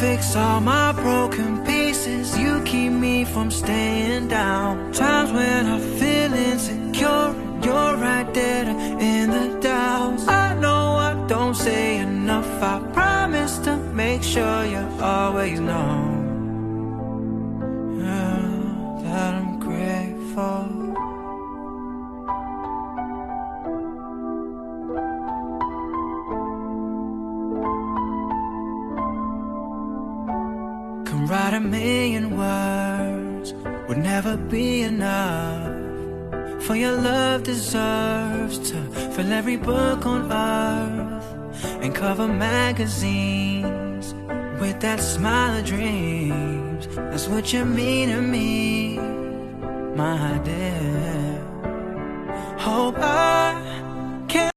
fix all my broken pieces. You keep me from staying down. Times when I feel insecure, you're right there to end the doubts. I know I don't say enough. I promise to make sure you always know, yeah, that I'm grateful. Write a million words, would never be enough. For your love deserves to fill every book on earth and cover magazines with that smile of dreams. That's what you mean to me, my dear. Hope I